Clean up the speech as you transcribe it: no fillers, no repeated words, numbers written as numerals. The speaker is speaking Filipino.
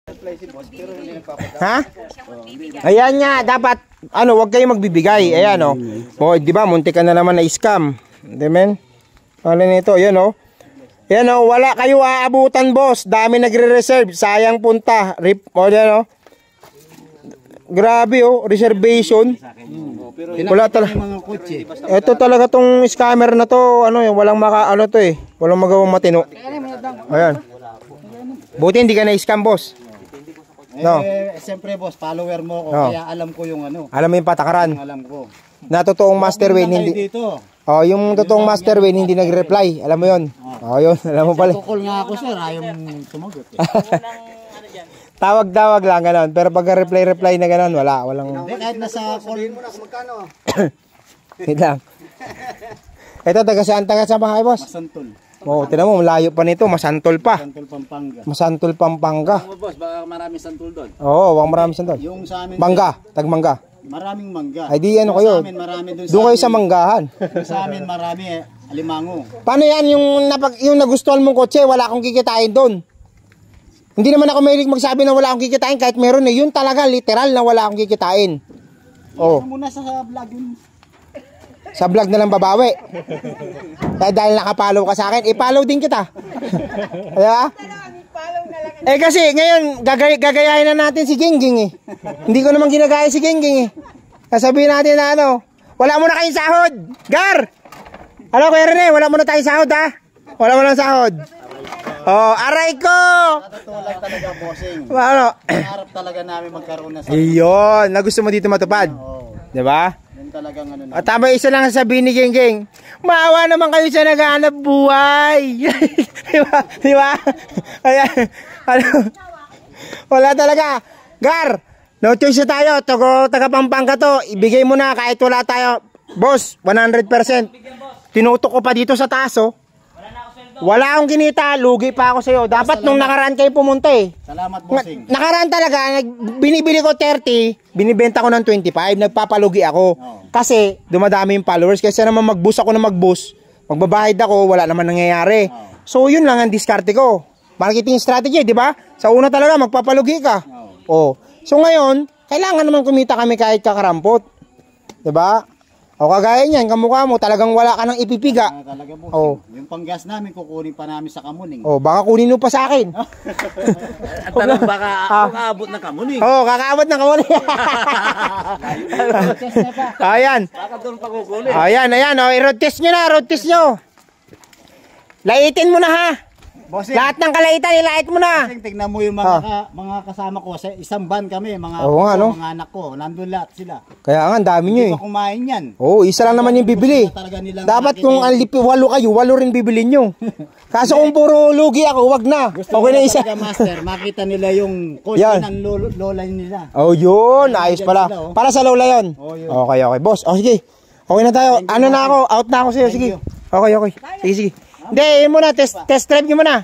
Ha? Ayan nga, dapat wag kayo magbibigay. Ayan di ba, muntik ka na naman na scam. Di men? Ano nito? Ayan Ayan wala kayo aabutan, boss. Dami nagre-reserve, sayang punta. Grabe reservation. Wala talaga. Ito talaga tong scammer na to, walang walang magawang matino. Ayan. Buti hindi ka na-scam, boss. No. Siyempre, boss, follower mo ko, kaya alam ko yung Alam mo yung patakaran. Alam ko. Na totoong Master Wayne hindi. Yung totoong Master Wayne hindi nagre-reply. Alam mo 'yon. Yun, alam mo pala. Call nga ako, sir, ayaw sumagot. Tawag lang ganoon, pero pag reply na ganoon, walang. Hindi, kahit nasa call mo na kung magkano. Wait lang. Ito taga saan bahay, boss? Masantol. Tingnan mo, malayo pa nito, Masantol pa. Masantol, Pampanga. Masantol, Pampanga. Boss, baka maraming santol doon. Wag maraming santol. Yung sa amin, mangga, tagmangga. Maraming mangga. Ay di kayo. Sa amin marami doon. Doon kayo sa manggahan. Sa amin marami alimango. Paano yan yung nagustuhan mong kotse, wala akong kikitain doon? Hindi naman ako mahilig magsabi na wala akong kikitain kahit meron yun talaga literal na wala akong kikitain. Muna sa vlog yun. Sa vlog na lang babawi. Dahil nakapollow ka sa akin, i-follow din kita. Diba? Kasi ngayon gagayahin na natin si Gingging Hindi ko naman ginagaya si Gingging Sasabihin natin na wala mo na kayong sahod. Gar! Kuya Rene, wala mo na tayong sahod Wala mo na sahod. Aray ko! Totoo lang talaga, bossing. Harap talaga namin magkaroon na sa. Iyon, na gusto mo dito matupad. Diba? Yun talagang tama, isa lang sasabihin ni Gingging. Maawa naman kayo sa naghahanap buhay. Diba? Ayan. Wala talaga. Gar, no choice tayo. Taga Pampanga to. Ibigay mo na kahit wala tayo. Boss, 100%. Tinutok ko pa dito sa taas Wala akong kinita, lugi pa ako sa'yo. Dapat nung nakaraan kayo pumunta Salamat, bossing. Nakaraan talaga, binibili ko 30, binibenta ko ng 25, nagpapalugi ako. Kasi dumadami yung followers. Kasi naman mag-boost ako na mag-boost. Magbabahid ako, wala naman nangyayari. So yun lang ang diskarte ko. Marketing strategy, di ba? Sa una talaga, magpapalugi ka. So ngayon, kailangan naman kumita kami kahit kakarampot. Di ba? Kagaya niyan, kamukha mo, talagang wala ka nang ipipiga. Talaga, boss. Yung panggas namin, kukunin pa namin sa Kamuning. Baka kunin mo pa sa akin. At talagang baka kakaabot ng Kamuning. Kakaabot ng Kamuning. Ayan. Baka doon pa kukunin. Ayan. I-road test nyo na, road test nyo. Laitin mo na Bossing. Lahat ng kalaitan, ilait mo na. Tignan mo yung mga kasama ko. Sa isang van kami, mga anak ko. Nandun lahat sila. Kaya nga, ang dami nyo Hindi pa kumain yan. Isa lang naman yung bibili. Dapat kung 8 kayo, 8 rin bibili nyo. Kaso kung puro lugi ako, wag na. Okay na isa. Master, makita nila yung kotse ng lola nila. Yun. Ayos pala. Para sa lola yun. Okay. Boss, sige. Okay na tayo. Out na ako sa'yo. Sige. Okay. Sige. Hindi, yun muna. Test drive nyo muna.